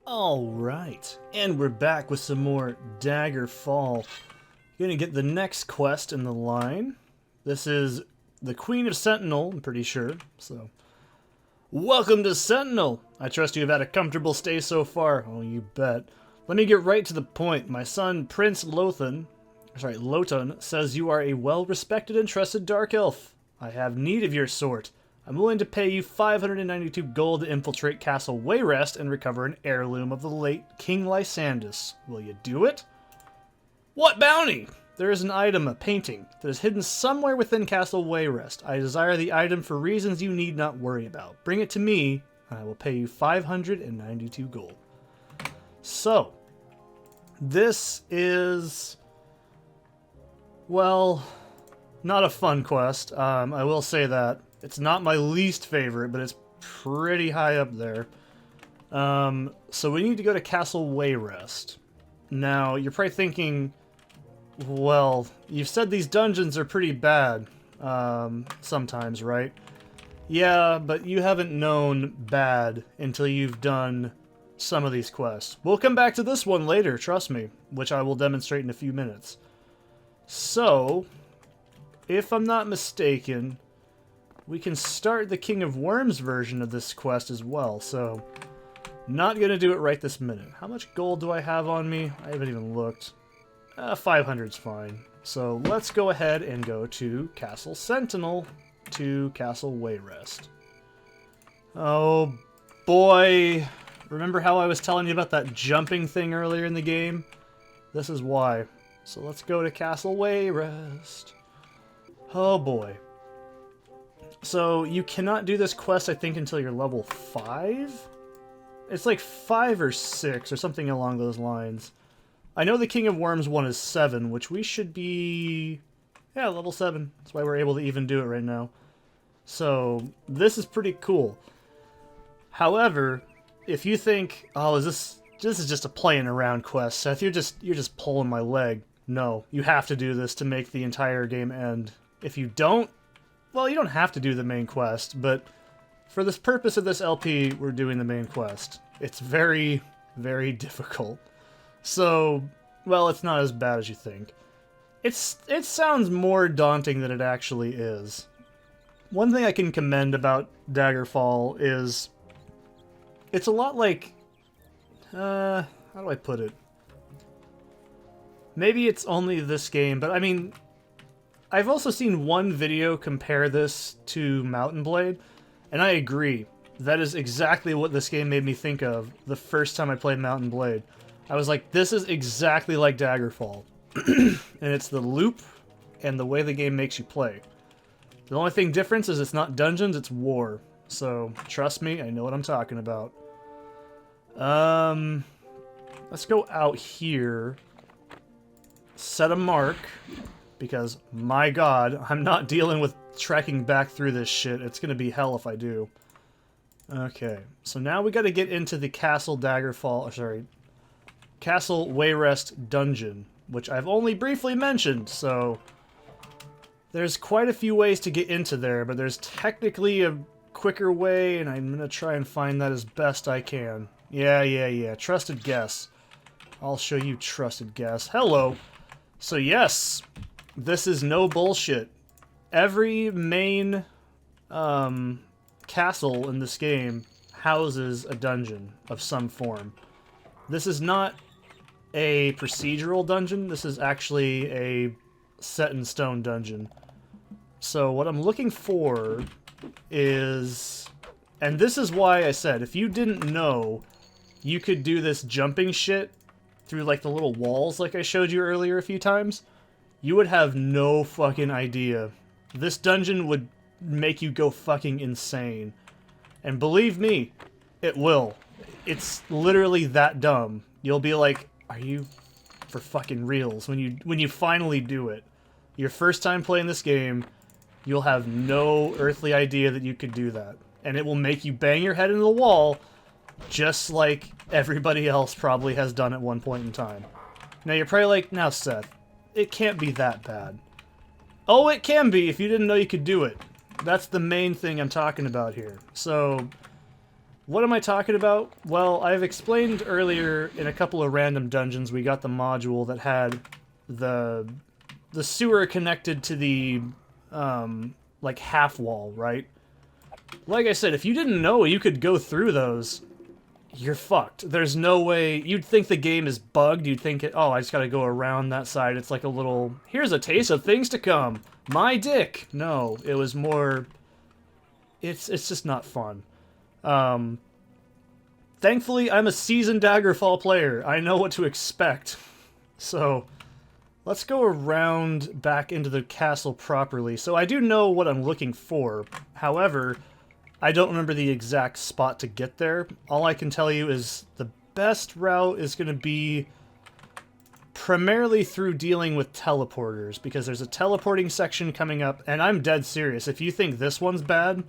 Alright, and we're back with some more Daggerfall. Gonna get the next quest in the line. This is the Queen of Sentinel, I'm pretty sure, so... Welcome to Sentinel! I trust you have had a comfortable stay so far. Oh, you bet. Let me get right to the point. My son, Prince Lothon, says you are a well-respected and trusted Dark Elf. I have need of your sort. I'm willing to pay you 592 gold to infiltrate Castle Wayrest and recover an heirloom of the late King Lysandus. Will you do it? What bounty? There is an item, a painting, that is hidden somewhere within Castle Wayrest. I desire the item for reasons you need not worry about. Bring it to me, and I will pay you 592 gold. So, this is... well, not a fun quest. I will say that. It's not my least favorite, but it's pretty high up there. So we need to go to Castle Wayrest. Now, you're probably thinking, well, you've said these dungeons are pretty bad, sometimes, right? Yeah, but you haven't known bad until you've done some of these quests. We'll come back to this one later, trust me, which I will demonstrate in a few minutes. So, if I'm not mistaken, we can start the King of Worms version of this quest as well, so not gonna do it right this minute. How much gold do I have on me? I haven't even looked. 500's fine. So let's go ahead and go to Castle Sentinel to Castle Wayrest. Oh boy, remember how I was telling you about that jumping thing earlier in the game? This is why. So let's go to Castle Wayrest. Oh boy. So, you cannot do this quest, I think, until you're level 5? It's like 5 or 6, or something along those lines. I know the King of Worms one is 7, which we should be... yeah, level 7. That's why we're able to even do it right now. So, this is pretty cool. However, if you think, oh, this is just a playing around quest, Seth, you're just pulling my leg. No, you have to do this to make the entire game end. If you don't, well, you don't have to do the main quest, but for this purpose of this LP, we're doing the main quest. It's very, very difficult. So, well, it's not as bad as you think. It sounds more daunting than it actually is. One thing I can commend about Daggerfall is it's a lot like... how do I put it? Maybe it's only this game, but I mean... I've also seen one video compare this to Mountain Blade, and I agree. That is exactly what this game made me think of the first time I played Mountain Blade. I was like, this is exactly like Daggerfall. And it's the loop and the way the game makes you play. The only thing difference is it's not dungeons, it's war. So, trust me, I know what I'm talking about. Let's go out here. Set a mark. Because, my god, I'm not dealing with trekking back through this shit. It's gonna be hell if I do. Okay, so now we gotta get into the Castle Castle Wayrest dungeon, which I've only briefly mentioned, so... there's quite a few ways to get into there, but there's technically a quicker way, and I'm gonna try and find that as best I can. Yeah. Trusted guess. I'll show you trusted guess. Hello! So yes... this is no bullshit. Every main castle in this game houses a dungeon of some form. This is not a procedural dungeon. This is actually a set-in-stone dungeon. So what I'm looking for is... and this is why I said, if you didn't know you could do this jumping shit through like the little walls like I showed you earlier a few times, you would have no fucking idea. This dungeon would make you go fucking insane. And believe me, it will. It's literally that dumb. You'll be like, are you for fucking reals? When you finally do it. Your first time playing this game, you'll have no earthly idea that you could do that. And it will make you bang your head into the wall, just like everybody else probably has done at one point in time. Now you're probably like, now Seth, it can't be that bad. Oh, it can be if you didn't know you could do it. That's the main thing I'm talking about here. So, What am I talking about? Well, I've explained earlier in a couple of random dungeons we got the module that had the sewer connected to the like half wall, right? Like I said, if you didn't know you could go through those, you're fucked. There's no way. You'd think the game is bugged. You'd think, oh, I just gotta go around that side. It's like a little, here's a taste of things to come. My dick. No, it was more, it's just not fun. Thankfully, I'm a seasoned Daggerfall player. I know what to expect. So, let's go around back into the castle properly. So I do know what I'm looking for. However, I don't remember the exact spot to get there. All I can tell you is the best route is going to be primarily through dealing with teleporters, because there's a teleporting section coming up, and I'm dead serious. If you think this one's bad,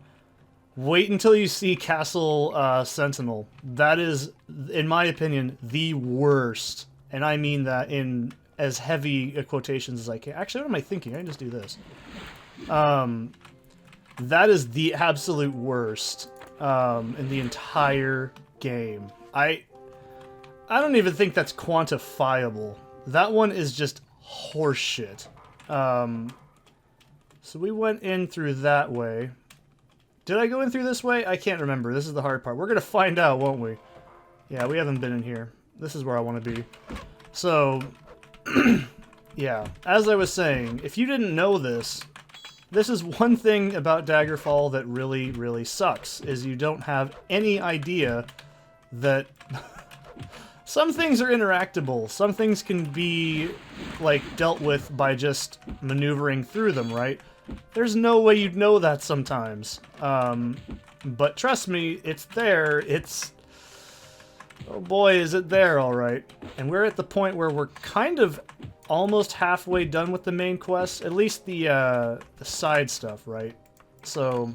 wait until you see Castle Sentinel. That is, in my opinion, the worst. And I mean that in as heavy quotations as I can. Actually, what am I thinking? I can just do this. That is the absolute worst in the entire game. I don't even think that's quantifiable. That one is just horseshit. So we went in through that way. Did I go in through this way? I can't remember. This is the hard part. We're going to find out, won't we? Yeah, we haven't been in here. This is where I want to be. So, yeah. As I was saying, if you didn't know this, this is one thing about Daggerfall that really, really sucks, is you don't have any idea that some things are interactable. Some things can be, like, dealt with by just maneuvering through them, right? There's no way you'd know that sometimes. But trust me, it's there. It's... oh boy, is it there, alright. And we're at the point where we're kind of almost halfway done with the main quest. At least the side stuff, right? So,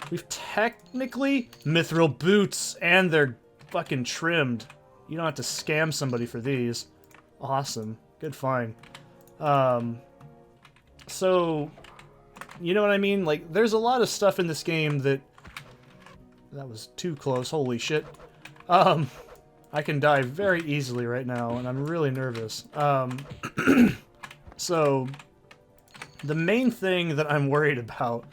we've technically... mithril boots, and they're fucking trimmed. You don't have to scam somebody for these. Awesome. Good find. So... you know what I mean? Like, there's a lot of stuff in this game that... that was too close, holy shit. I can die very easily right now, and I'm really nervous. So, the main thing that I'm worried about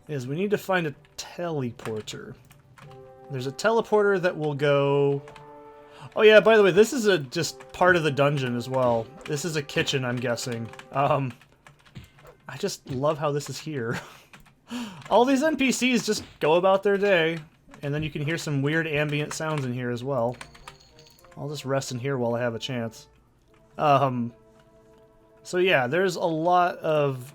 is we need to find a teleporter. There's a teleporter that will go... oh yeah, by the way, this is just part of the dungeon as well. This is a kitchen, I'm guessing. I just love how this is here. All these NPCs just go about their day, and then you can hear some weird ambient sounds in here as well. I'll just rest in here while I have a chance. So yeah, there's a lot of,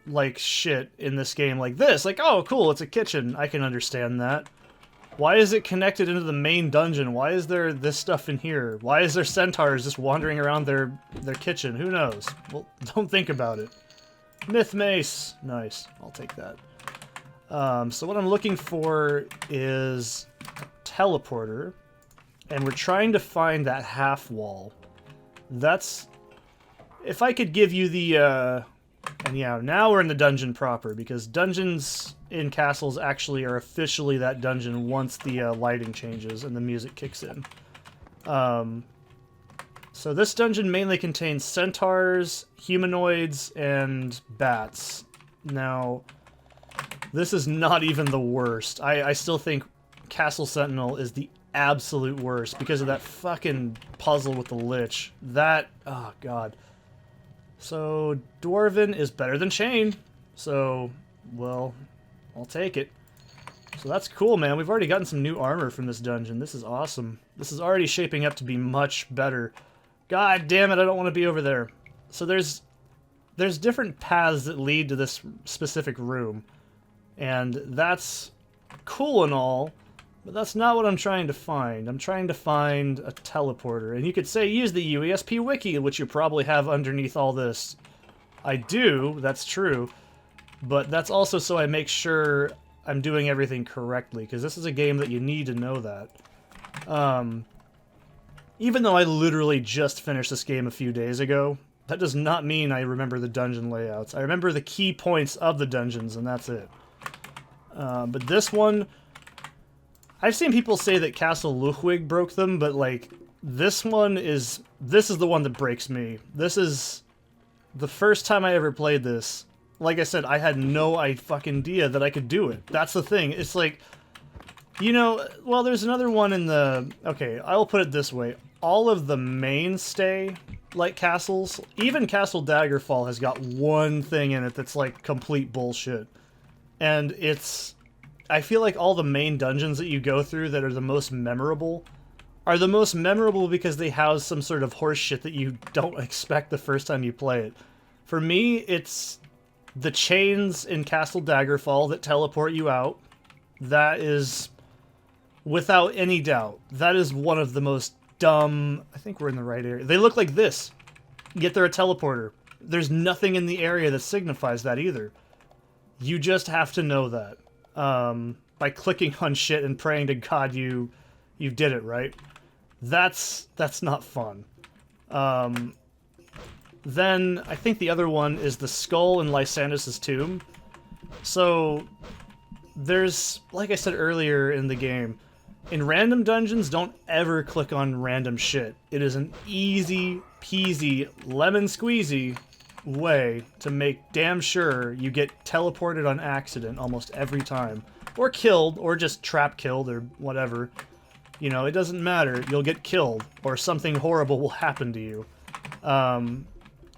like, shit in this game like this. Like, oh, cool, it's a kitchen. I can understand that. Why is it connected into the main dungeon? Why is there this stuff in here? Why is there centaurs just wandering around their kitchen? Who knows? Well, don't think about it. Myth Mace. Nice. I'll take that. So what I'm looking for is a teleporter, and we're trying to find that half wall. That's... if I could give you the, and yeah, now we're in the dungeon proper, because dungeons in castles actually are officially that dungeon once the lighting changes and the music kicks in. So this dungeon mainly contains centaurs, humanoids, and bats. Now, this is not even the worst. I still think Castle Sentinel is the absolute worst because of that fucking puzzle with the Lich. That, oh god. So, Dwarven is better than Chain. So, well, I'll take it. So that's cool, man. We've already gotten some new armor from this dungeon. This is awesome. This is already shaping up to be much better. God damn it, I don't want to be over there. So there's different paths that lead to this specific room. And that's cool and all, but that's not what I'm trying to find. I'm trying to find a teleporter. And you could say use the UESP wiki, which you probably have underneath all this. I do, that's true. But that's also so I make sure I'm doing everything correctly, because this is a game that you need to know that. Even though I literally just finished this game a few days ago, that does not mean I remember the dungeon layouts. I remember the key points of the dungeons, and that's it. But this one, I've seen people say that Castle Luchwig broke them, but like this is the one that breaks me. This is the first time I ever played this. Like I said, I had no fucking idea that I could do it. That's the thing. It's like, you know, well, there's another one in the... Okay, I will put it this way. All of the mainstay, like, castles, even Castle Daggerfall has got one thing in it that's, like, complete bullshit. And it's... I feel like all the main dungeons that you go through that are the most memorable are the most memorable because they house some sort of horse shit that you don't expect the first time you play it. For me, it's the chains in Castle Daggerfall that teleport you out. That is, without any doubt, that is one of the most dumb... I think we're in the right area. They look like this, yet they're a teleporter. There's nothing in the area that signifies that either. You just have to know that. By clicking on shit and praying to God you did it, right? That's not fun. Then, I think the other one is the skull in Lysandras' tomb. So, there's, like I said earlier in the game, in random dungeons, don't ever click on random shit. It is an easy peasy, lemon squeezy way to make damn sure you get teleported on accident almost every time. Or killed, or just trap killed, or whatever. You know, it doesn't matter. You'll get killed, or something horrible will happen to you.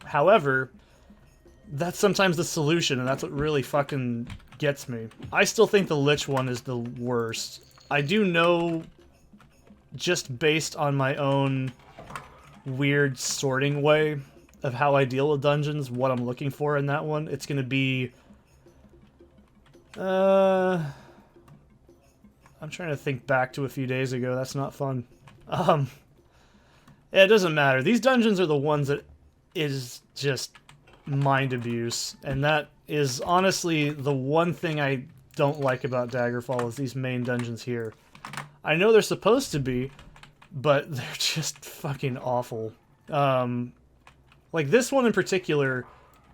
However, that's sometimes the solution, and that's what really fucking gets me. I still think the Lich one is the worst. I do know, just based on my own weird sorting way of how I deal with dungeons, what I'm looking for in that one. It's gonna be... I'm trying to think back to a few days ago. That's not fun. Yeah, it doesn't matter. These dungeons are the ones that is just mind abuse, and that is honestly the one thing I don't like about Daggerfall is these main dungeons here. I know they're supposed to be, but they're just fucking awful. Like this one in particular,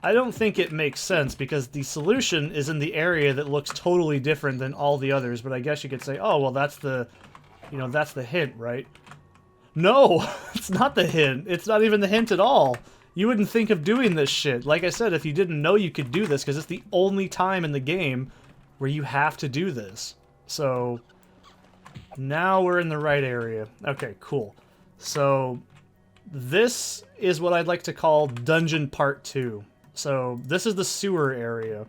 I don't think it makes sense because the solution is in the area that looks totally different than all the others, but I guess you could say, oh, well, that's the, you know, that's the hint, right? No, it's not the hint. It's not even the hint at all. You wouldn't think of doing this shit. Like I said, if you didn't know you could do this, because it's the only time in the game where you have to do this. So, now we're in the right area. Okay, cool. So, this is what I'd like to call Dungeon Part 2. So, this is the sewer area.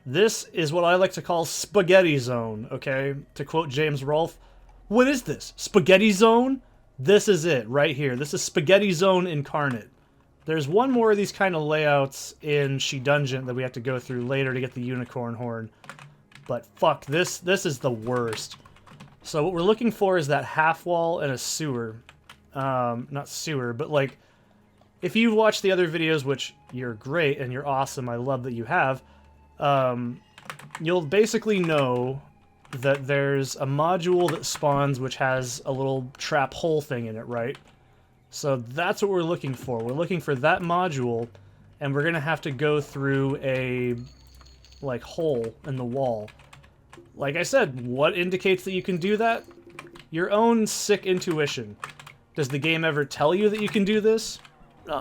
This is what I like to call Spaghetti Zone, okay? To quote James Rolfe, what is this? Spaghetti Zone? This is it, right here. This is Spaghetti Zone incarnate. There's one more of these kind of layouts in She Dungeon that we have to go through later to get the unicorn horn. But fuck, this is the worst. So what we're looking for is that half wall and a sewer. Not sewer, but like, if you've watched the other videos, which you're great and you're awesome, I love that you have, you'll basically know that there's a module that spawns which has a little trap hole thing in it, right? So that's what we're looking for. We're looking for that module, and we're gonna have to go through a, like, hole in the wall. Like I said, what indicates that you can do that? Your own sick intuition. Does the game ever tell you that you can do this?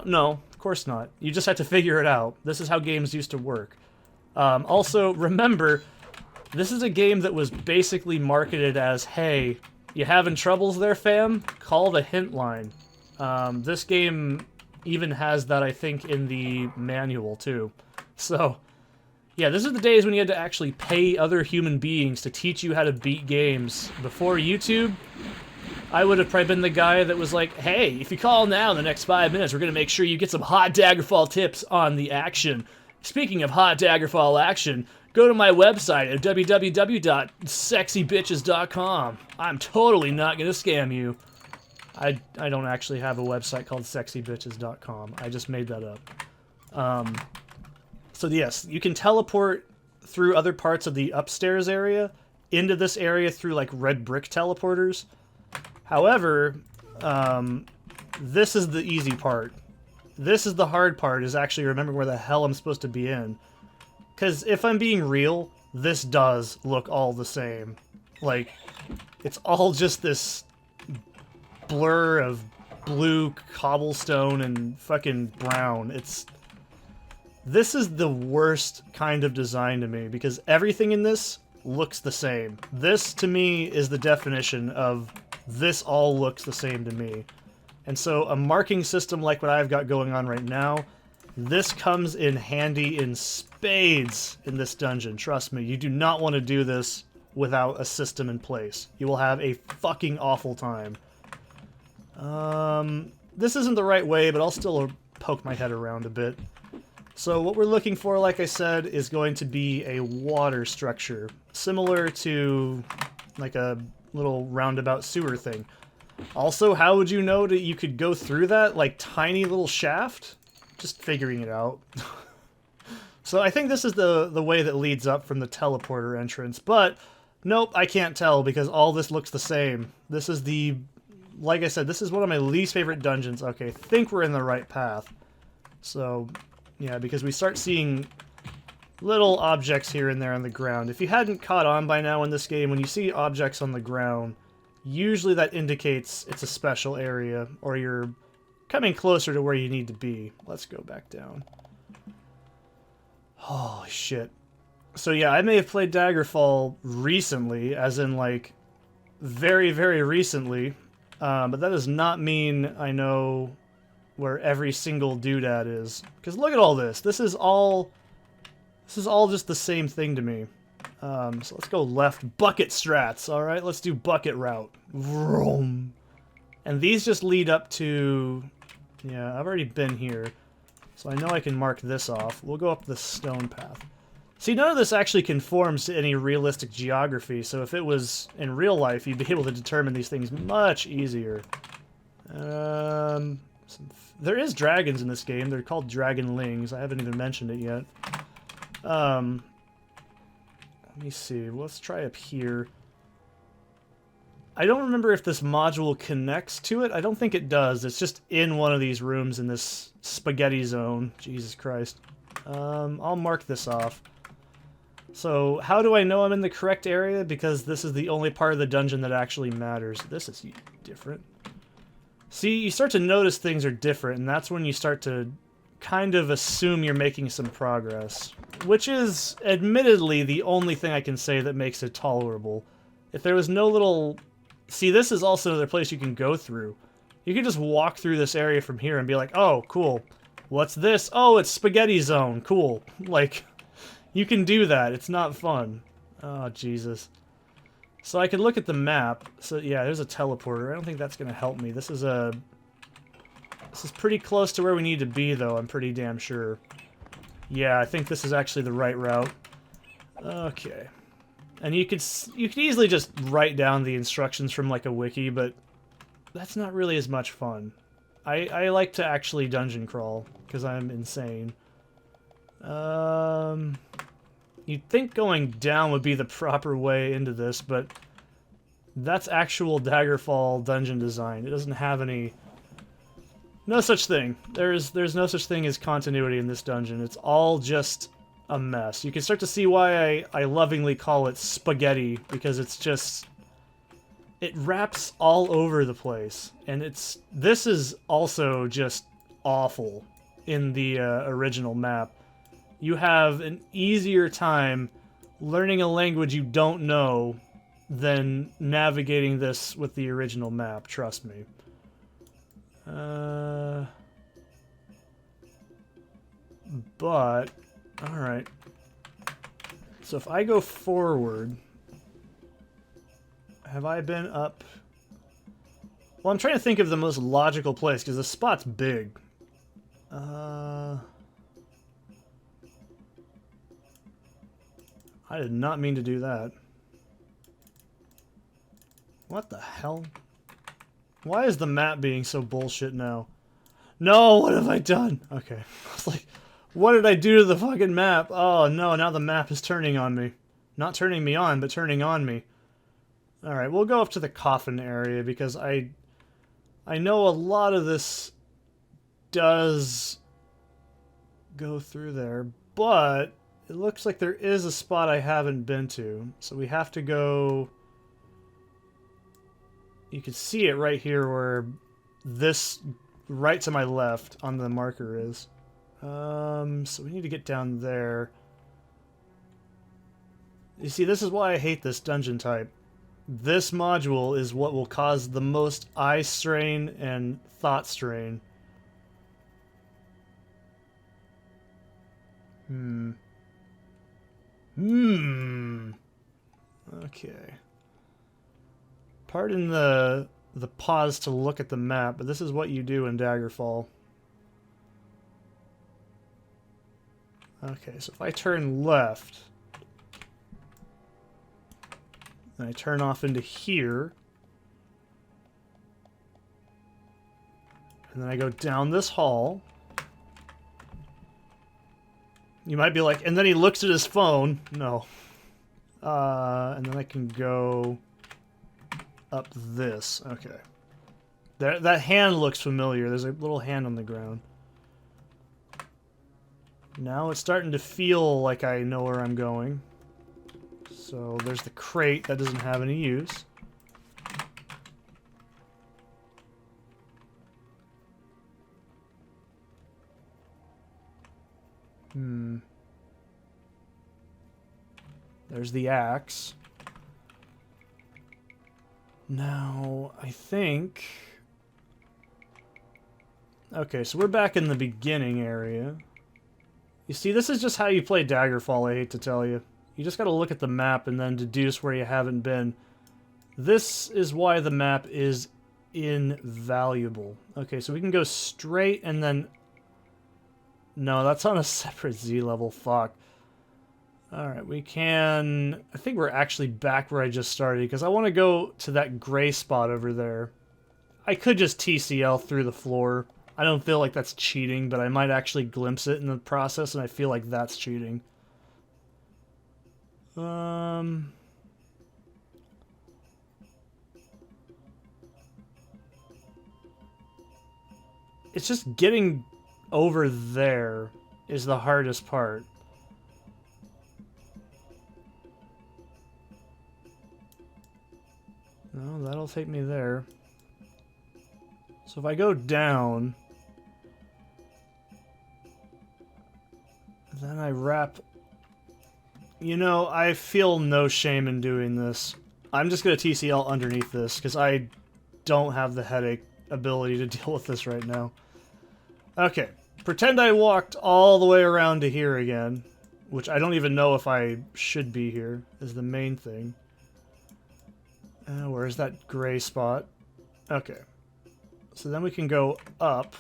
No, of course not. You just have to figure it out. This is how games used to work. Also, remember, this is a game that was basically marketed as, hey, you having troubles there, fam? Call the hint line. This game even has that, I think, in the manual, too. So, yeah, this is the days when you had to actually pay other human beings to teach you how to beat games. Before YouTube, I would have probably been the guy that was like, hey, if you call now in the next 5 minutes, we're going to make sure you get some hot Daggerfall tips on the action. Speaking of hot Daggerfall action, go to my website at www.sexybitches.com. I'm totally not going to scam you. I don't actually have a website called sexybitches.com. I just made that up. So yes, you can teleport through other parts of the upstairs area into this area through like red brick teleporters. However, this is the easy part. This is the hard part, is actually remembering where the hell I'm supposed to be in. Because if I'm being real, this does look all the same. Like, it's all just this blur of blue cobblestone and fucking brown. This is the worst kind of design to me, because everything in this looks the same. This, to me, is the definition of this all looks the same to me. And so a marking system like what I've got going on right now, this comes in handy in spades in this dungeon. Trust me, you do not want to do this without a system in place. You will have a fucking awful time. This isn't the right way, but I'll still poke my head around a bit. So what we're looking for, like I said, is going to be a water structure, similar to like a little roundabout sewer thing. Also, how would you know that you could go through that, like, tiny little shaft? Just figuring it out. So I think this is the way that leads up from the teleporter entrance, but nope, I can't tell because all this looks the same. This is the, like I said, this is one of my least favorite dungeons. Okay, I think we're in the right path. So, yeah, because we start seeing little objects here and there on the ground. If you hadn't caught on by now in this game, when you see objects on the ground, usually that indicates it's a special area, or you're coming closer to where you need to be. Let's go back down. Holy shit. So yeah, I may have played Daggerfall recently, as in like very, very recently, but that does not mean I know where every single doodad is. Because look at all this. This is all just the same thing to me. So let's go left. Bucket strats. All right, let's do bucket route. Vroom. And these just lead up to... Yeah, I've already been here. So I know I can mark this off. We'll go up the stone path. See, none of this actually conforms to any realistic geography, so if it was in real life, you'd be able to determine these things much easier. There is dragons in this game. They're called dragonlings. I haven't even mentioned it yet. Let me see. Let's try up here. I don't remember if this module connects to it. I don't think it does. It's just in one of these rooms in this spaghetti zone. Jesus Christ. I'll mark this off. So, how do I know I'm in the correct area? Because this is the only part of the dungeon that actually matters. This is different. See, you start to notice things are different, and that's when you start to kind of assume you're making some progress. Which is, admittedly, the only thing I can say that makes it tolerable. If there was no little... See, this is also another place you can go through. You can just walk through this area from here and be like, oh, cool. What's this? Oh, it's Spaghetti Zone. Cool. Like, you can do that. It's not fun. Oh, Jesus. So I can look at the map. So, yeah, there's a teleporter. I don't think that's going to help me. This is pretty close to where we need to be, though. I'm pretty damn sure. Yeah, I think this is actually the right route. Okay. And you could easily just write down the instructions from like a wiki, but that's not really as much fun. I like to actually dungeon crawl because I'm insane. You'd think going down would be the proper way into this, but that's actual Daggerfall dungeon design. It doesn't have any... No such thing. There's no such thing as continuity in this dungeon. It's all just a mess. You can start to see why I lovingly call it spaghetti, because it's just... It wraps all over the place. And this is also just awful in the original map. You have an easier time learning a language you don't know than navigating this with the original map, trust me. But, alright. So if I go forward, have I been up? Well, I'm trying to think of the most logical place, because the spot's big. I did not mean to do that. What the hell? Why is the map being so bullshit now? No, what have I done? Okay. I was like, what did I do to the fucking map? Oh no, now the map is turning on me. Not turning me on, but turning on me. Alright, we'll go up to the coffin area because I know a lot of this does go through there, but it looks like there is a spot I haven't been to. So we have to go You can see it right here where this right to my left on the marker is. So we need to get down there. You see, this is why I hate this dungeon type. This module is what will cause the most eye strain and thought strain. Okay. Pardon the pause to look at the map, but this is what you do in Daggerfall. Okay, so if I turn left, and I turn off into here, and then I go down this hall. You might be like, and then he looks at his phone. No. And then I can go up this. Okay. That hand looks familiar. There's a little hand on the ground. Now it's starting to feel like I know where I'm going. So there's the crate that doesn't have any use. There's the axe. Now, I think... Okay, so we're back in the beginning area. You see, this is just how you play Daggerfall, I hate to tell you. You just gotta look at the map and then deduce where you haven't been. This is why the map is invaluable. Okay, so we can go straight and then... No, that's on a separate Z level, fuck. Alright, we can... I think we're actually back where I just started, because I want to go to that gray spot over there. I could just TCL through the floor. I don't feel like that's cheating, but I might actually glimpse it in the process, and I feel like that's cheating. It's just getting over there is the hardest part. No, that'll take me there. So if I go down, then I wrap... You know, I feel no shame in doing this. I'm just going to TCL underneath this, because I don't have the headache ability to deal with this right now. Okay, pretend I walked all the way around to here again, which I don't even know if I should be here, is the main thing. Where's that gray spot? Okay. So then we can go up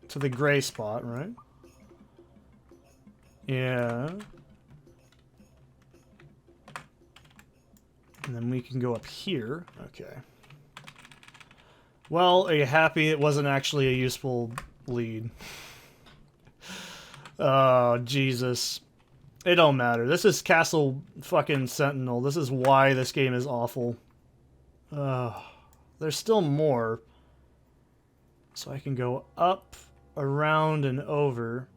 to the gray spot, right? Yeah. And then we can go up here. Okay. Well, are you happy it wasn't actually a useful lead? Oh, Jesus. It don't matter. This is Castle fucking Sentinel. This is why this game is awful. There's still more. So I can go up, around, and over.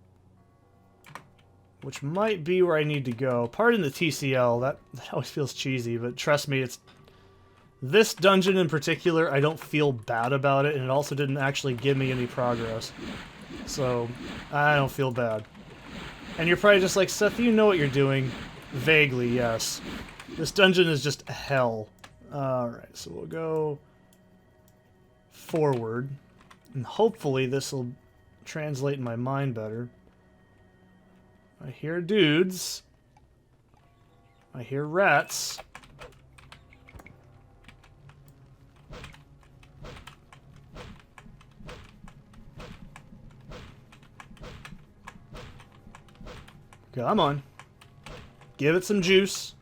Which might be where I need to go. Pardon the TCL, that always feels cheesy, but trust me, it's... This dungeon in particular, I don't feel bad about it, and it also didn't actually give me any progress. So, I don't feel bad. And you're probably just like, Seth, you know what you're doing. Vaguely, yes. This dungeon is just hell. Alright, so we'll go forward. And hopefully this will translate in my mind better. I hear dudes. I hear rats. Come on. Give it some juice.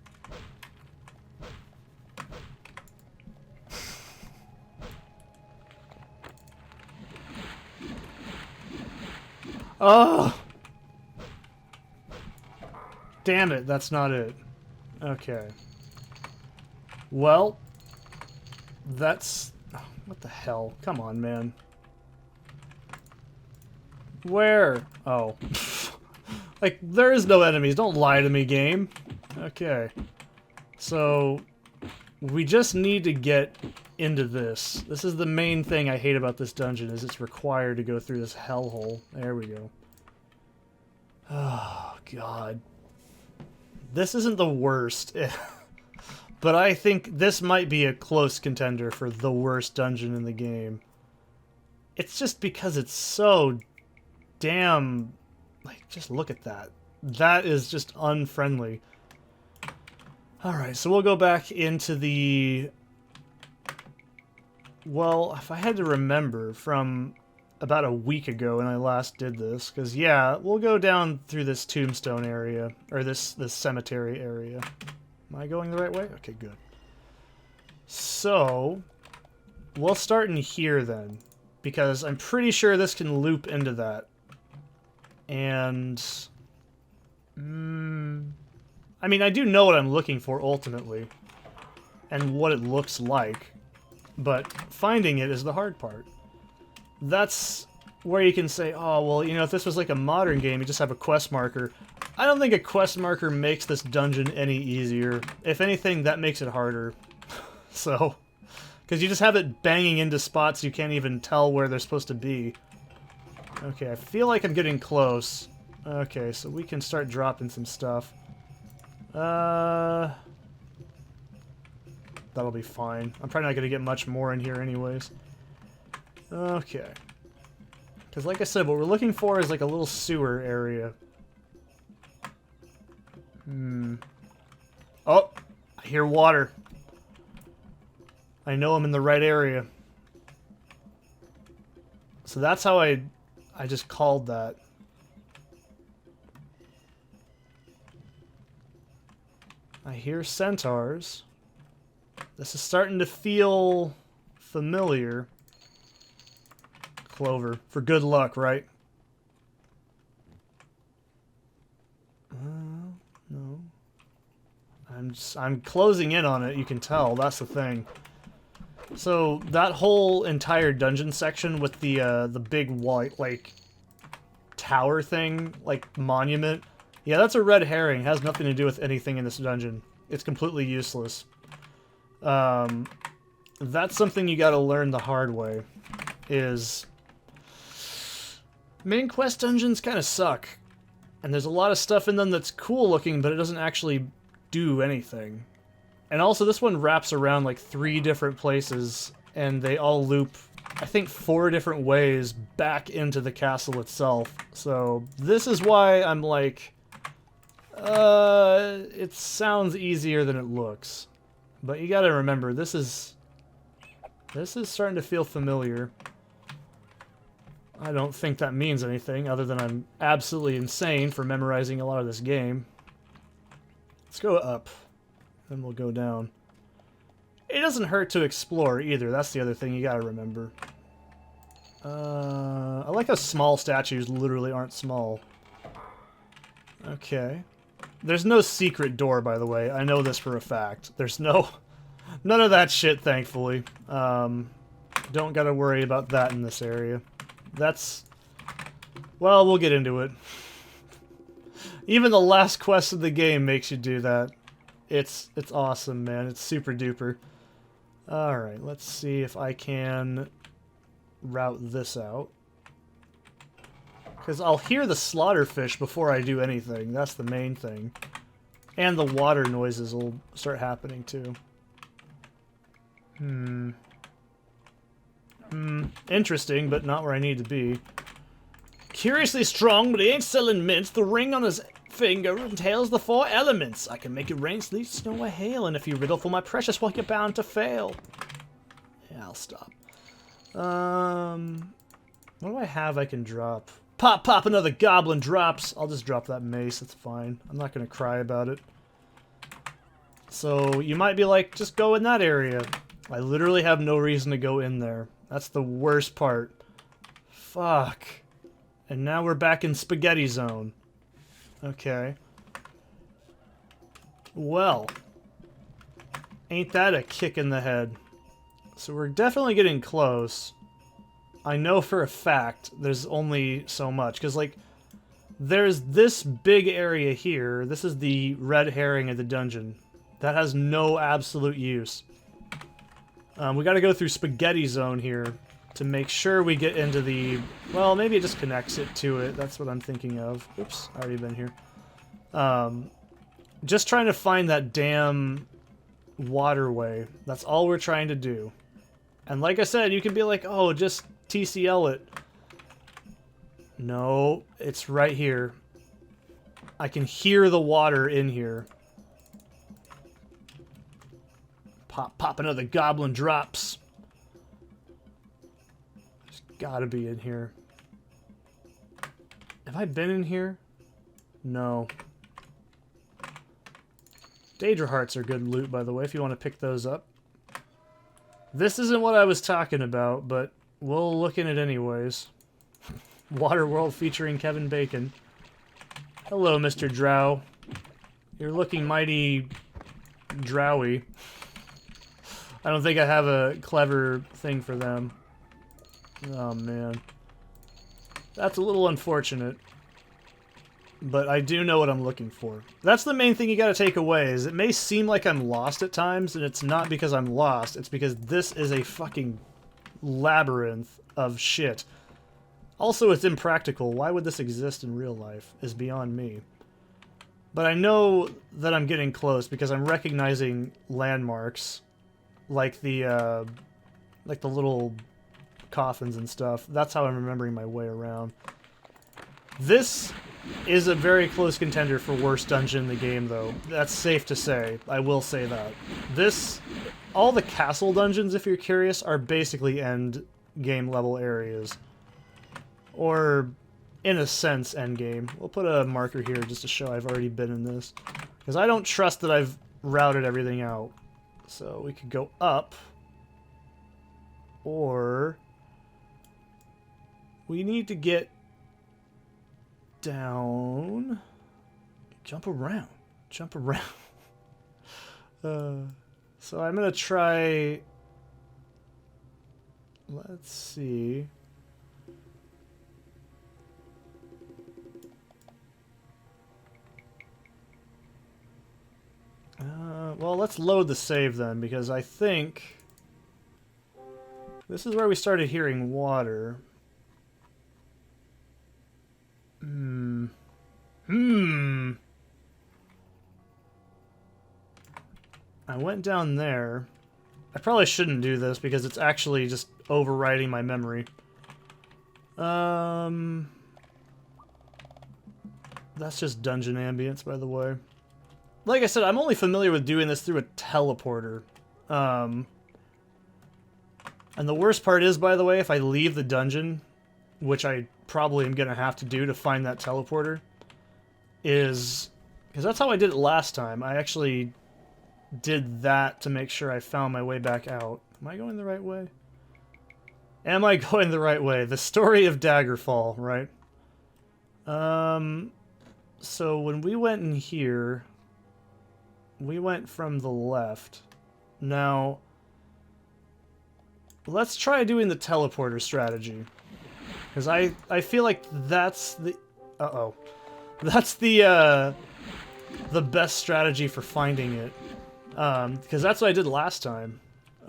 Oh! Damn it, that's not it. Okay. Well, that's... What the hell? Come on, man. Where? Oh. Like, there is no enemies. Don't lie to me, game. Okay. So, we just need to get into this. This is the main thing I hate about this dungeon, is it's required to go through this hellhole. There we go. Oh, God. This isn't the worst, but I think this might be a close contender for the worst dungeon in the game. It's just because it's so damn... Like, just look at that. That is just unfriendly. Alright, so we'll go back into the... Well, if I had to remember from about a week ago when I last did this, because, yeah, we'll go down through this tombstone area, or this cemetery area. Am I going the right way? Okay, good. So, we'll start in here then, because I'm pretty sure this can loop into that. And... I mean, I do know what I'm looking for ultimately, and what it looks like, but finding it is the hard part. That's where you can say, oh, well, you know, if this was like a modern game, you just have a quest marker. I don't think a quest marker makes this dungeon any easier. If anything, that makes it harder. So, because you just have it banging into spots you can't even tell where they're supposed to be. Okay, I feel like I'm getting close. Okay, so we can start dropping some stuff. That'll be fine. I'm probably not going to get much more in here anyways. Okay. Because like I said, what we're looking for is like a little sewer area. Oh! I hear water. I know I'm in the right area. So that's how I just called that. I hear centaurs. This is starting to feel familiar. Clover. For good luck, right? No. I'm closing in on it, you can tell. That's the thing. So, that whole entire dungeon section with the big white, like, tower thing, like, monument. Yeah, that's a red herring. It has nothing to do with anything in this dungeon. It's completely useless. That's something you gotta learn the hard way, is... Main quest dungeons kind of suck. And there's a lot of stuff in them that's cool looking, but it doesn't actually do anything. And also, this one wraps around like 3 different places, and they all loop, I think, 4 different ways back into the castle itself. So, this is why I'm like... it sounds easier than it looks. But you gotta remember, this is starting to feel familiar. I don't think that means anything, other than I'm absolutely insane for memorizing a lot of this game. Let's go up, then we'll go down. It doesn't hurt to explore either, that's the other thing you gotta remember. I like how small statues literally aren't small. Okay. There's no secret door, by the way. I know this for a fact. There's none of that shit, thankfully. Don't gotta worry about that in this area. That's... Well, we'll get into it. Even the last quest of the game makes you do that. It's awesome, man. It's super duper. Alright, let's see if I can route this out. Because I'll hear the slaughterfish before I do anything. That's the main thing. And the water noises will start happening, too. Interesting, but not where I need to be. Curiously strong, but he ain't selling mints. The ring on his finger entails the 4 elements. I can make it rain, sleet, snow, or hail, and if you riddle for my precious, well, you're bound to fail. Yeah, I'll stop. What do I have I can drop? Pop, pop, another goblin drops. I'll just drop that mace, it's fine. I'm not gonna cry about it. So, you might be like, just go in that area. I literally have no reason to go in there. That's the worst part. Fuck. And now we're back in Spaghetti Zone. Okay. Well. Ain't that a kick in the head. So we're definitely getting close. I know for a fact there's only so much. Because, like, there's this big area here. This is the red herring of the dungeon. That has no absolute use. We got to go through Spaghetti Zone here to make sure we get into the... Well, maybe it just connects it to it. That's what I'm thinking of. Oops, already been here. Just trying to find that damn waterway. That's all we're trying to do. And like I said, you can be like, oh, just TCL it. No, it's right here. I can hear the water in here. Pop another goblin drops. There's gotta be in here. Have I been in here? No. Daedra hearts are good loot, by the way, if you want to pick those up. This isn't what I was talking about, but we'll look in it anyways. Waterworld featuring Kevin Bacon. Hello, Mr. Drow. You're looking mighty drowy. I don't think I have a clever thing for them. Oh, man. That's a little unfortunate. But I do know what I'm looking for. That's the main thing you gotta take away, is it may seem like I'm lost at times, and it's not because I'm lost, it's because this is a fucking labyrinth of shit. Also, it's impractical. Why would this exist in real life is beyond me. But I know that I'm getting close because I'm recognizing landmarks, like the little coffins and stuff. That's how I'm remembering my way around. This is a very close contender for worst dungeon in the game, though. That's safe to say. I will say that. All the castle dungeons, if you're curious, are basically end game level areas. Or, in a sense, end game. We'll put a marker here just to show I've already been in this. Because I don't trust that I've routed everything out. So we could go up. Or we need to get down. Jump around. Jump around. So I'm going to try... Let's see... well, let's load the save then, because I think this is where we started hearing water. I went down there. I probably shouldn't do this because it's actually just overriding my memory. That's just dungeon ambience, by the way. Like I said, I'm only familiar with doing this through a teleporter. And the worst part is, by the way, if I leave the dungeon, which I probably am going to have to do to find that teleporter, is... Because that's how I did it last time. I actually did that to make sure I found my way back out. Am I going the right way? Am I going the right way? The story of Daggerfall, right? So when we went in here... We went from the left. Now, let's try doing the teleporter strategy. Because I feel like that's the... Uh-oh. That's the best strategy for finding it. Because that's what I did last time.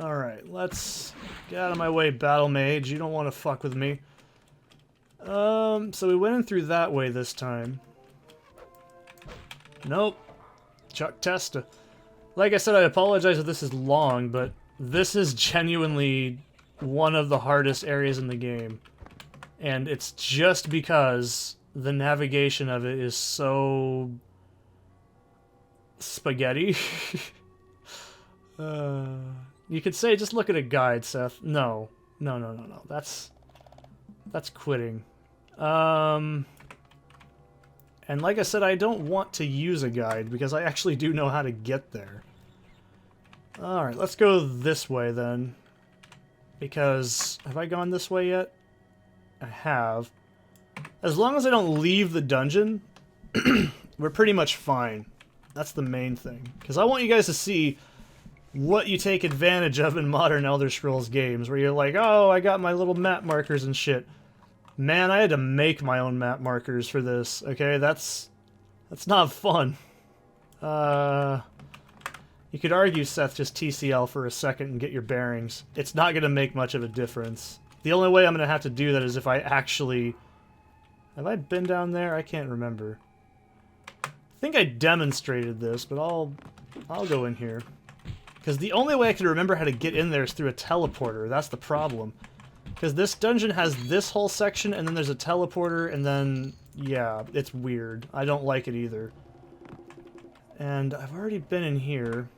Alright, let's get out of my way, Battle Mage. You don't want to fuck with me. So we went in through that way this time. Nope. Chuck Testa. Like I said, I apologize if this is long, but this is genuinely one of the hardest areas in the game. And it's just because the navigation of it is so... spaghetti. You could say, just look at a guide, Seth. No. No. That's quitting. And like I said, I don't want to use a guide, because I actually do know how to get there. Alright, let's go this way, then. Because... have I gone this way yet? I have. As long as I don't leave the dungeon, we're pretty much fine. That's the main thing. Because I want you guys to see what you take advantage of in modern Elder Scrolls games, where you're like, oh, I got my little map markers and shit. Man, I had to make my own map markers for this, okay? That's not fun. You could argue, Seth, just TCL for a second and get your bearings. It's not going to make much of a difference. The only way I'm going to have to do that is if I actually... Have I been down there? I can't remember. I think I demonstrated this, but I'll go in here. Because the only way I can remember how to get in there is through a teleporter. That's the problem. Because this dungeon has this whole section, and then there's a teleporter, and then... Yeah, it's weird. I don't like it either. And I've already been in here.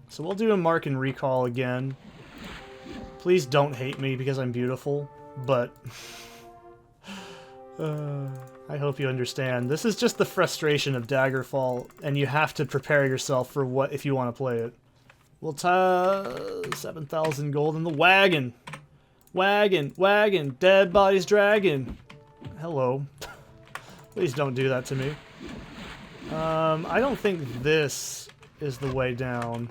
So we'll do a mark and recall again. Please don't hate me because I'm beautiful, but... I hope you understand. This is just the frustration of Daggerfall, and you have to prepare yourself for what if you want to play it. We'll 7,000 gold in the wagon. Wagon, dead bodies dragging. Hello. Please don't do that to me. I don't think this is the way down.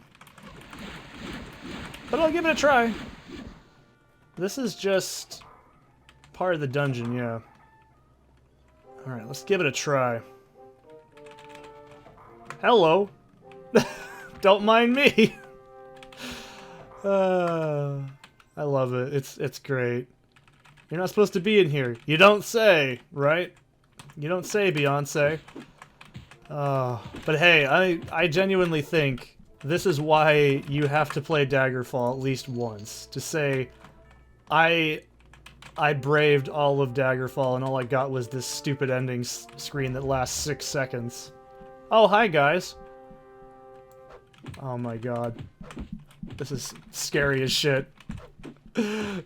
But I'll give it a try. This is just part of the dungeon, yeah. Alright, let's give it a try. Hello. Don't mind me. I love it. It's great. You're not supposed to be in here. You don't say, right? You don't say, Beyonce. But hey, I genuinely think this is why you have to play Daggerfall at least once. To say, I braved all of Daggerfall and all I got was this stupid ending screen that lasts 6 seconds. Oh, hi guys. Oh my god. This is scary as shit.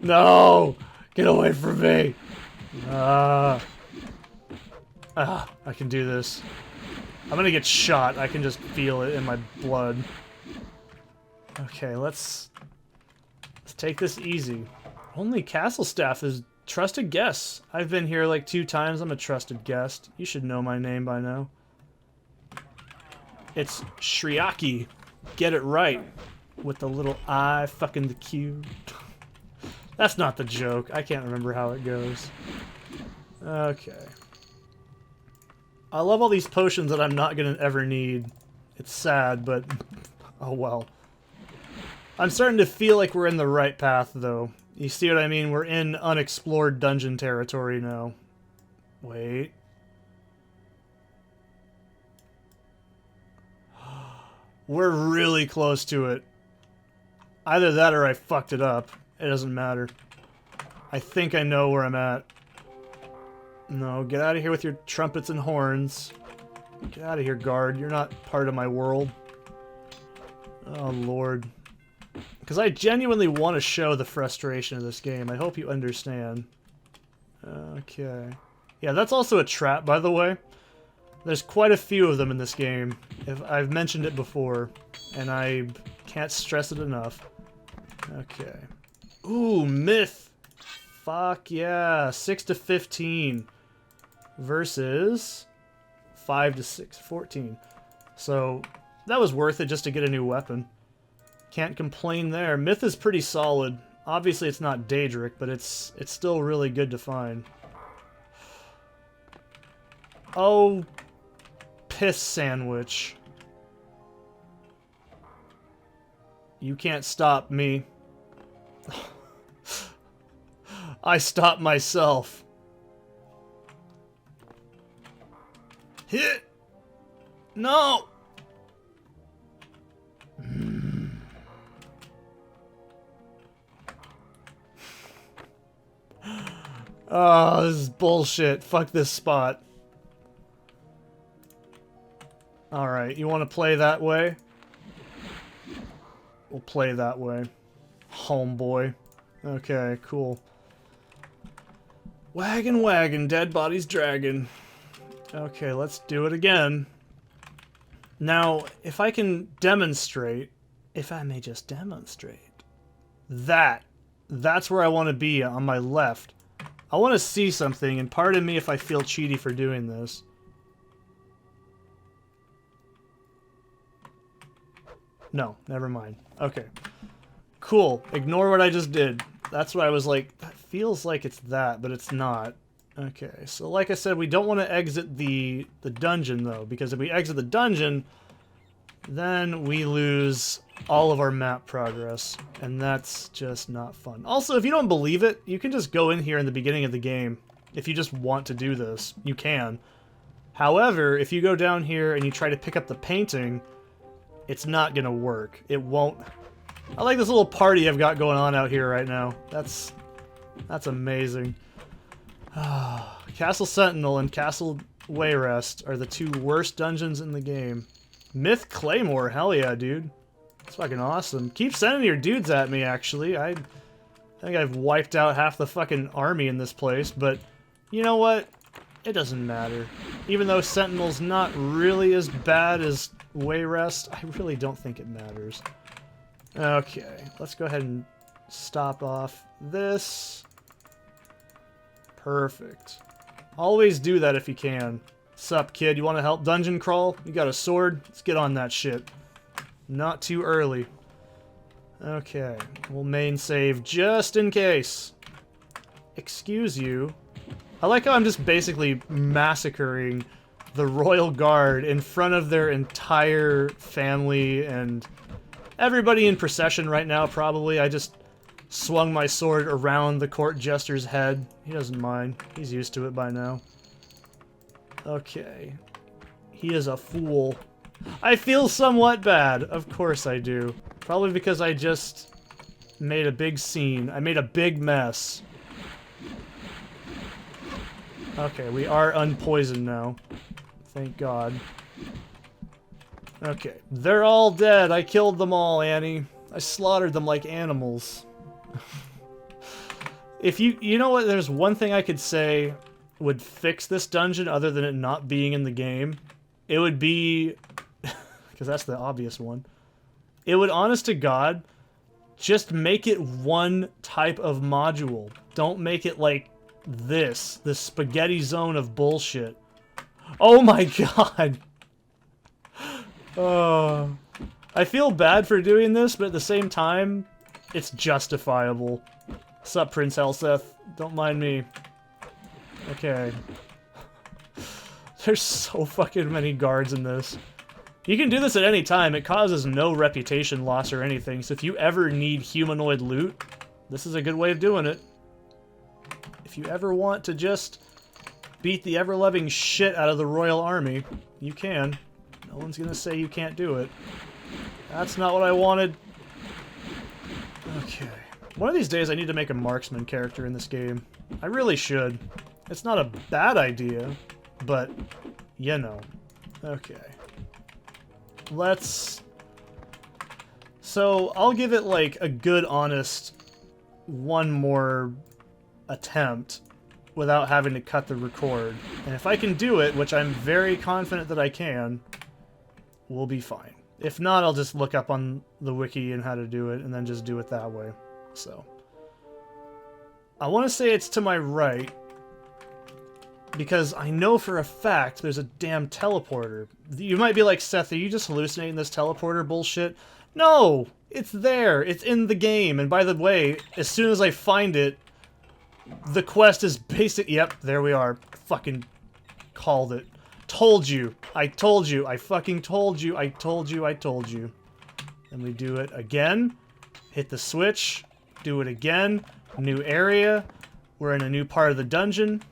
No! Get away from me! I can do this. I'm gonna get shot. I can just feel it in my blood. Okay, let's take this easy. Only castle staff is trusted guests. I've been here like 2 times. I'm a trusted guest. You should know my name by now. It's Shriaki. Get it right. With the little I fucking the Q. That's not the joke. I can't remember how it goes. Okay. I love all these potions that I'm not gonna ever need. It's sad, but oh well. I'm starting to feel like we're in the right path, though. You see what I mean? We're in unexplored dungeon territory now. Wait. We're really close to it. Either that or I fucked it up. It doesn't matter. I think I know where I'm at. No, get out of here with your trumpets and horns. Get out of here, guard. You're not part of my world. Oh, Lord. Because I genuinely want to show the frustration of this game. I hope you understand. Okay. Yeah, that's also a trap, by the way. There's quite a few of them in this game. I've mentioned it before, and I can't stress it enough. Okay. Ooh, myth! Fuck yeah! 6 to 15 versus 5 to 6, 14. So that was worth it just to get a new weapon. Can't complain there. Myth is pretty solid. Obviously it's not Daedric, but it's still really good to find. Oh, piss sandwich. You can't stop me. I stop myself. Hit! No! Oh, this is bullshit. Fuck this spot. Alright, you want to play that way? We'll play that way. Homeboy. Okay, cool. Wagon, dead bodies dragging. Okay, let's do it again. Now, if I can demonstrate, if I may just demonstrate, that's where I want to be on my left. I want to see something, and pardon me if I feel cheaty for doing this. No, never mind. Okay. Cool. Ignore what I just did. That's what I was like, that feels like it's that, but it's not. Okay, so like I said, we don't want to exit the dungeon, though, because if we exit the dungeon, then we lose all of our map progress, and that's just not fun. Also, if you don't believe it, you can just go in here in the beginning of the game. If you just want to do this, you can. However, if you go down here and you try to pick up the painting, it's not gonna work. It won't. I like this little party I've got going on out here right now. That's amazing. Castle Sentinel and Castle Wayrest are the two worst dungeons in the game. Myth Claymore, hell yeah, dude. It's fucking awesome. Keep sending your dudes at me, actually. I think I've wiped out half the fucking army in this place, but you know what? It doesn't matter. Even though Sentinel's not really as bad as Wayrest, I really don't think it matters. Okay, let's go ahead and stop off this. Perfect. Always do that if you can. Sup, kid? You want to help dungeon crawl? You got a sword? Let's get on that shit. Not too early. Okay, we'll main save just in case. Excuse you. I like how I'm just basically massacring the Royal Guard in front of their entire family and everybody in procession right now, probably. I just swung my sword around the court jester's head. He doesn't mind. He's used to it by now. Okay. He is a fool. I feel somewhat bad. Of course I do. Probably because I just made a big scene. I made a big mess. Okay, we are unpoisoned now. Thank God. Okay, they're all dead. I killed them all, Annie. I slaughtered them like animals. If you know what, there's one thing I could say would fix this dungeon other than it not being in the game. It would be, because that's the obvious one. It would, honest to God, just make it one type of module. Don't make it like this spaghetti zone of bullshit. Oh my God. I feel bad for doing this, but at the same time, it's justifiable. Sup, Prince Helseth? Don't mind me. Okay. There's so fucking many guards in this. You can do this at any time. It causes no reputation loss or anything, so if you ever need humanoid loot, this is a good way of doing it. If you ever want to just beat the ever-loving shit out of the Royal Army, you can. No one's gonna say you can't do it. That's not what I wanted. Okay. One of these days I need to make a marksman character in this game. I really should. It's not a bad idea, but, you know. Okay. Let's... So, I'll give it, like, a good, honest one more attempt without having to cut the record. And if I can do it, which I'm very confident that I can, we'll be fine. If not, I'll just look up on the wiki and how to do it, and then just do it that way. So, I want to say it's to my right, because I know for a fact there's a damn teleporter. You might be like, Seth, are you just hallucinating this teleporter bullshit? No! It's there! It's in the game! And by the way, as soon as I find it, the quest is basic. Yep, there we are. Fucking called it. Told you. I told you. I fucking told you. I told you. I told you. And we do it again. Hit the switch. Do it again. New area. We're in a new part of the dungeon.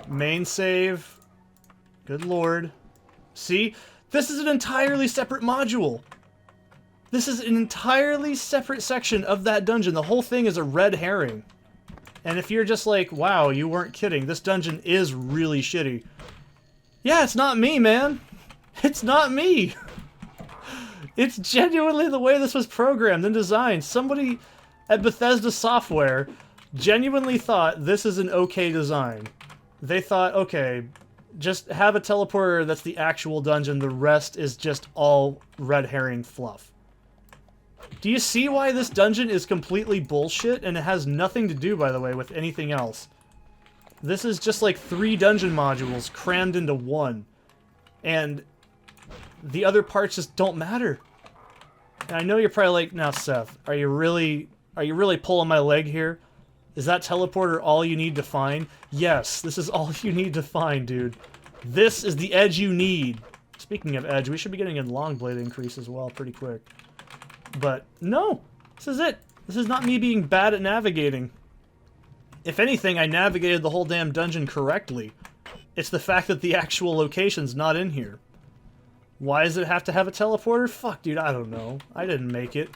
Main save. Good lord. See? This is an entirely separate module. This is an entirely separate section of that dungeon. The whole thing is a red herring. And if you're just like, wow, you weren't kidding, this dungeon is really shitty. Yeah, it's not me, man. It's not me. It's genuinely the way this was programmed and designed. Somebody at Bethesda Software genuinely thought this is an okay design. They thought, okay, just have a teleporter that's the actual dungeon, the rest is just all red herring fluff. Do you see why this dungeon is completely bullshit? And it has nothing to do, by the way, with anything else. This is just like 3 dungeon modules crammed into one. And the other parts just don't matter. And I know you're probably like, now Seth, are you really pulling my leg here? Is that teleporter all you need to find? Yes, this is all you need to find, dude. This is the edge you need. Speaking of edge, we should be getting a long blade increase as well pretty quick. But no! This is it! This is not me being bad at navigating. If anything, I navigated the whole damn dungeon correctly. It's the fact that the actual location's not in here. Why does it have to have a teleporter? Fuck, dude, I don't know. I didn't make it.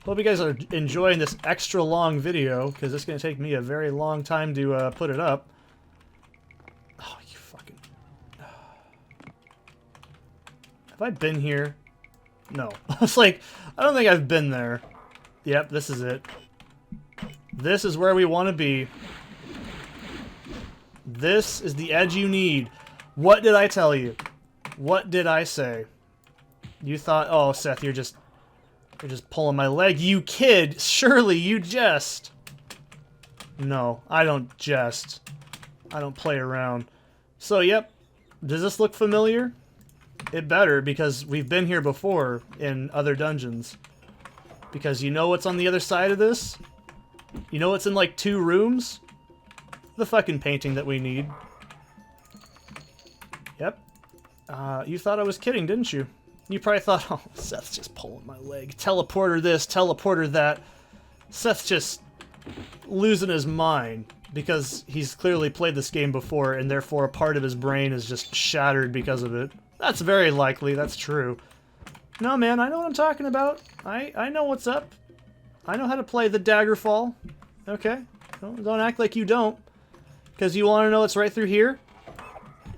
Hope you guys are enjoying this extra long video, because it's going to take me a very long time to put it up. Oh, you fucking... Have I been here? No. I was like, I don't think I've been there. Yep, this is it. This is where we want to be. This is the edge you need. What did I tell you? What did I say? You thought, oh, Seth, you're just pulling my leg. You kid! Surely you jest! No, I don't jest. I don't play around. So, yep. Does this look familiar? It better, because we've been here before in other dungeons. Because you know what's on the other side of this? You know what's in, like, 2 rooms? The fucking painting that we need. Yep. You thought I was kidding, didn't you? You probably thought, oh, Seth's just pulling my leg. Teleporter this, teleporter that. Seth's just losing his mind because he's clearly played this game before and therefore a part of his brain is just shattered because of it. That's very likely, that's true. No, man, I know what I'm talking about. I know what's up. I know how to play the Daggerfall. Okay? Don't act like you don't. Because you want to know what's right through here?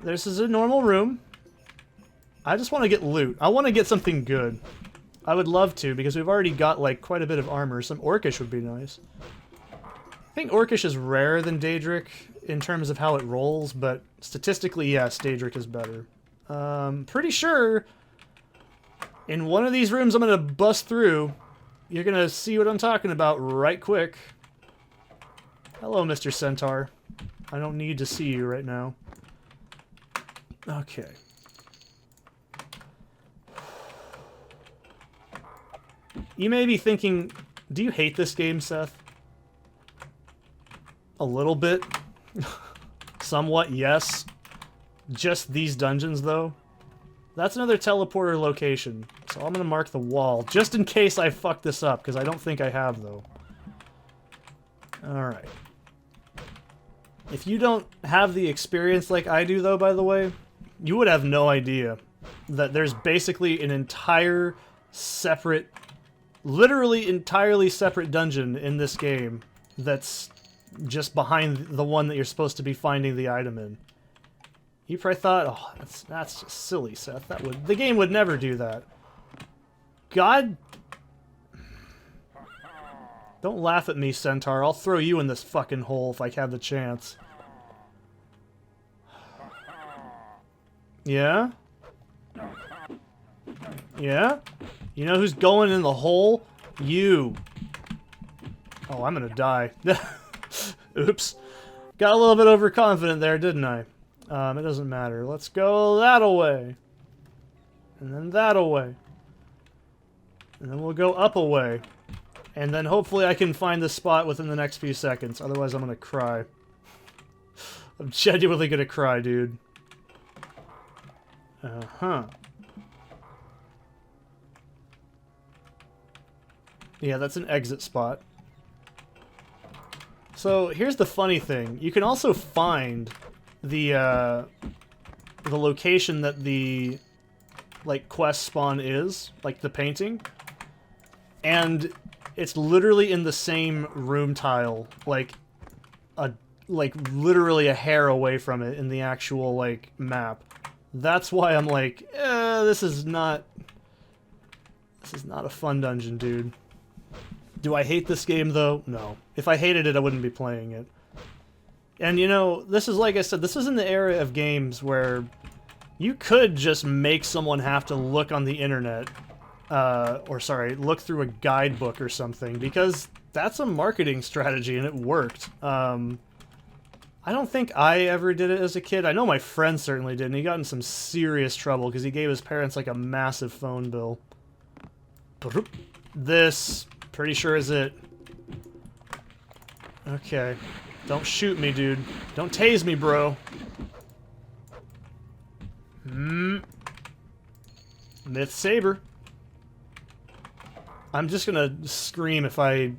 This is a normal room. I just want to get loot. I want to get something good. I would love to, because we've already got, like, quite a bit of armor. Some Orcish would be nice. I think Orcish is rarer than Daedric in terms of how it rolls, but statistically, yes, Daedric is better. Pretty sure in one of these rooms I'm going to bust through, you're going to see what I'm talking about right quick. Hello, Mr. Centaur. I don't need to see you right now. Okay. You may be thinking, do you hate this game, Seth? A little bit. Somewhat, yes. Just these dungeons, though. That's another teleporter location. So I'm going to mark the wall, just in case I fuck this up, because I don't think I have, though. Alright. If you don't have the experience like I do, though, by the way, you would have no idea that there's basically an entire separate, literally entirely separate dungeon in this game that's just behind the one that you're supposed to be finding the item in. You probably thought, oh, that's just silly, Seth. The game would never do that. God, don't laugh at me, Centaur. I'll throw you in this fucking hole if I have the chance. Yeah? Yeah? You know who's going in the hole? You. Oh, I'm gonna die. Oops. Got a little bit overconfident there, didn't I? It doesn't matter. Let's go that-a-way. And then that-a-way. And then we'll go up-a-way. And then hopefully I can find this spot within the next few seconds. Otherwise I'm gonna cry. I'm genuinely gonna cry, dude. Uh-huh. Yeah, that's an exit spot. So, here's the funny thing. You can also find the location that the, like, quest spawn is. Like, the painting. And it's literally in the same room tile. Like, literally a hair away from it in the actual, like, map. That's why I'm like, this is not a fun dungeon, dude. Do I hate this game, though? No. If I hated it, I wouldn't be playing it. And, you know, this is, like I said, this is in the era of games where you could just make someone have to look on the internet, look through a guidebook or something, because that's a marketing strategy, and it worked. I don't think I ever did it as a kid. I know my friend certainly did, and he got in some serious trouble because he gave his parents, like, a massive phone bill. This, pretty sure is it. Okay. Don't shoot me, dude. Don't tase me, bro. Myth Saber. I'm just gonna scream if I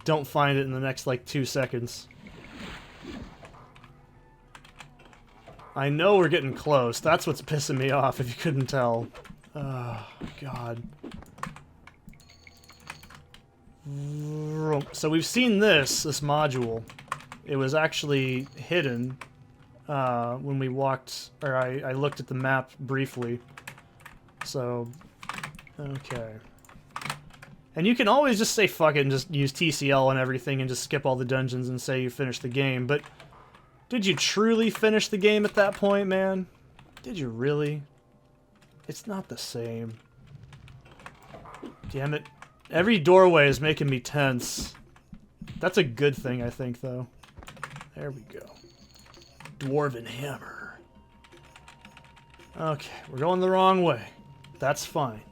don't find it in the next, like, 2 seconds. I know we're getting close. That's what's pissing me off, if you couldn't tell. Oh, God. So we've seen this module. It was actually hidden when we walked, or I looked at the map briefly. So, okay. And you can always just say fuck it and just use TCL and everything and just skip all the dungeons and say you finished the game, but did you truly finish the game at that point, man? Did you really? It's not the same. Damn it. Every doorway is making me tense. That's a good thing, I think, though. There we go. Dwarven hammer. Okay, we're going the wrong way. That's fine.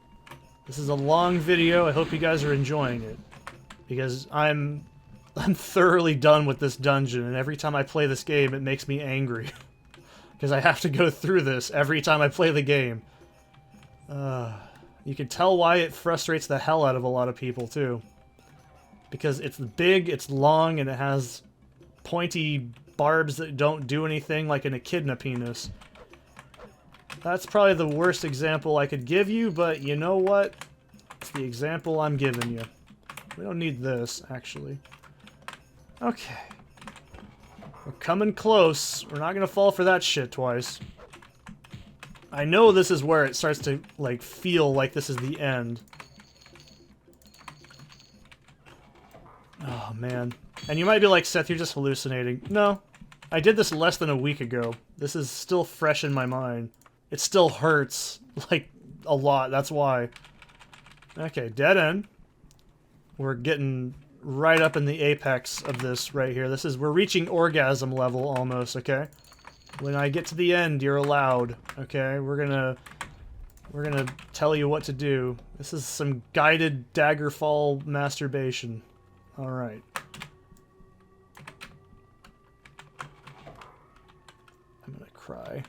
This is a long video. I hope you guys are enjoying it. Because I'm thoroughly done with this dungeon, and every time I play this game, it makes me angry. Because I have to go through this every time I play the game. You can tell why it frustrates the hell out of a lot of people, too. Because it's big, it's long, and it has pointy barbs that don't do anything, like an echidna penis. That's probably the worst example I could give you, but you know what? It's the example I'm giving you. We don't need this, actually. Okay. We're coming close. We're not gonna fall for that shit twice. I know this is where it starts to, like, feel like this is the end. Oh, man. And you might be like, Seth, you're just hallucinating. No. I did this less than a week ago. This is still fresh in my mind. It still hurts, like, a lot. That's why. Okay, dead end. We're getting right up in the apex of this right here. We're reaching orgasm level almost, okay? When I get to the end, you're allowed, okay? We're gonna tell you what to do. This is some guided Daggerfall masturbation. Alright. I'm gonna cry.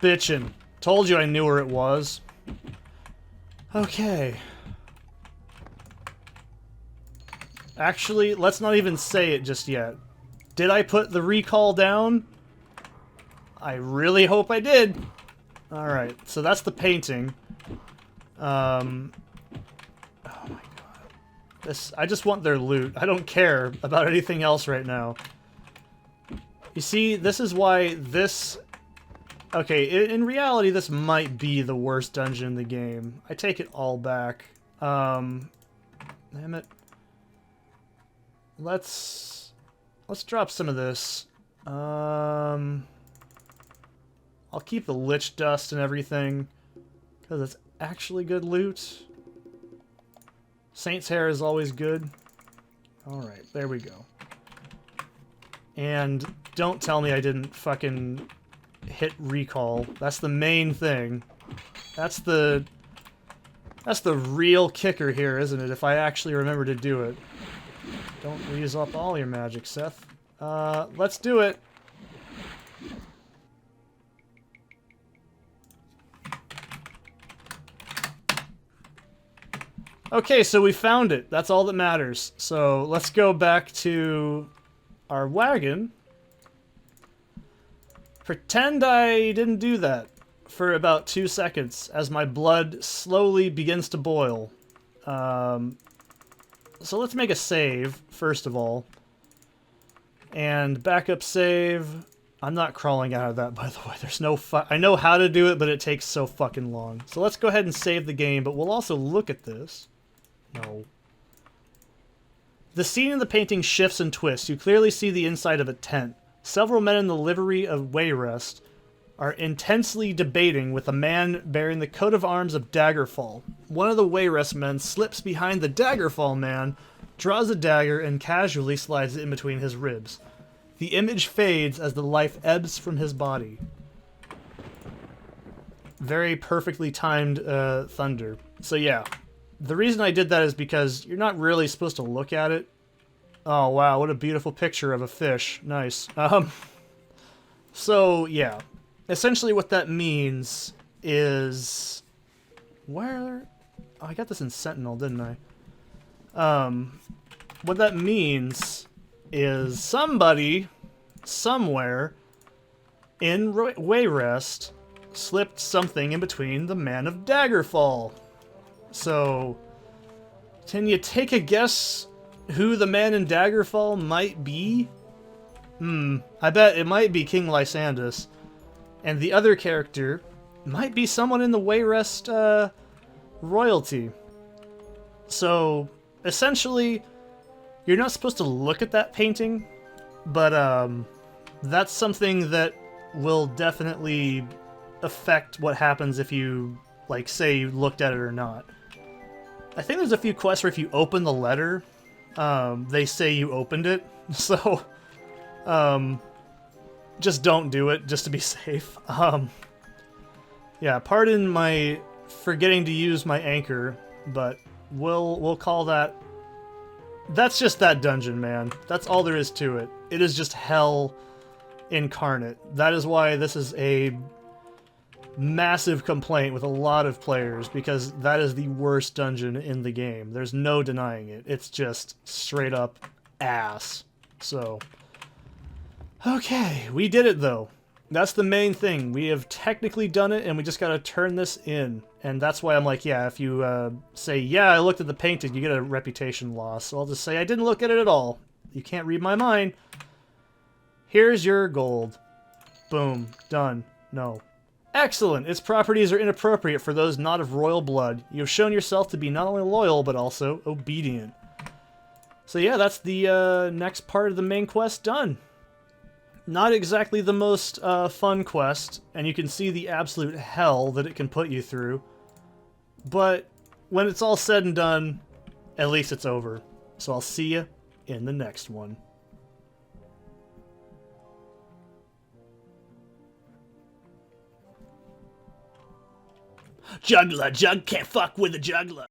Bitchin'. Told you I knew where it was. Okay. Actually, let's not even say it just yet. Did I put the recall down? I really hope I did. Alright, so that's the painting. Oh my god. I just want their loot. I don't care about anything else right now. You see, this is why this... Okay, in reality, this might be the worst dungeon in the game. I take it all back. Damn it. Let's drop some of this. I'll keep the lich dust and everything, because it's actually good loot. Saint's hair is always good. Alright, there we go. And don't tell me I didn't fucking hit recall. That's the main thing. That's the real kicker here, isn't it? If I actually remember to do it. Don't use up all your magic, Seth. Let's do it. Okay, so we found it. That's all that matters. So let's go back to our wagon. Pretend I didn't do that for about 2 seconds as my blood slowly begins to boil. So let's make a save, first of all. And backup save. I'm not crawling out of that, by the way. There's no I know how to do it, but it takes so fucking long. So let's go ahead and save the game, but we'll also look at this. No. The scene in the painting shifts and twists. You clearly see the inside of a tent. Several men in the livery of Wayrest are intensely debating with a man bearing the coat of arms of Daggerfall. One of the Wayrest men slips behind the Daggerfall man, draws a dagger, and casually slides it in between his ribs. The image fades as the life ebbs from his body. Very perfectly timed thunder. So yeah, the reason I did that is because you're not really supposed to look at it. Oh wow, what a beautiful picture of a fish. Nice. So yeah, essentially what that means is... Where... Oh, I got this in Sentinel, didn't I? What that means is somebody, somewhere, in Wayrest, slipped something in between the Man of Daggerfall. So, can you take a guess who the man in Daggerfall might be? I bet it might be King Lysandus. And the other character might be someone in the Wayrest royalty. So, essentially, you're not supposed to look at that painting, but that's something that will definitely affect what happens if you, like, say you looked at it or not. I think there's a few quests where if you open the letter, they say you opened it, so just don't do it, just to be safe. Yeah, pardon my forgetting to use my anchor, but we'll call that... That's just that dungeon, man. That's all there is to it. It is just hell incarnate. That is why this is a massive complaint with a lot of players, because that is the worst dungeon in the game. There's no denying it. It's just straight up ass. So, okay, we did it though. That's the main thing. We have technically done it, and we just gotta turn this in. And that's why I'm like, yeah, if you say, yeah, I looked at the painting, you get a reputation loss. So I'll just say, I didn't look at it at all. You can't read my mind. Here's your gold. Boom. Done. No. Excellent! Its properties are inappropriate for those not of royal blood. You have shown yourself to be not only loyal, but also obedient. So yeah, that's the next part of the main quest done. Not exactly the most fun quest, and you can see the absolute hell that it can put you through. But when it's all said and done, at least it's over. So I'll see you in the next one. Juggler, Jug can't fuck with a juggler.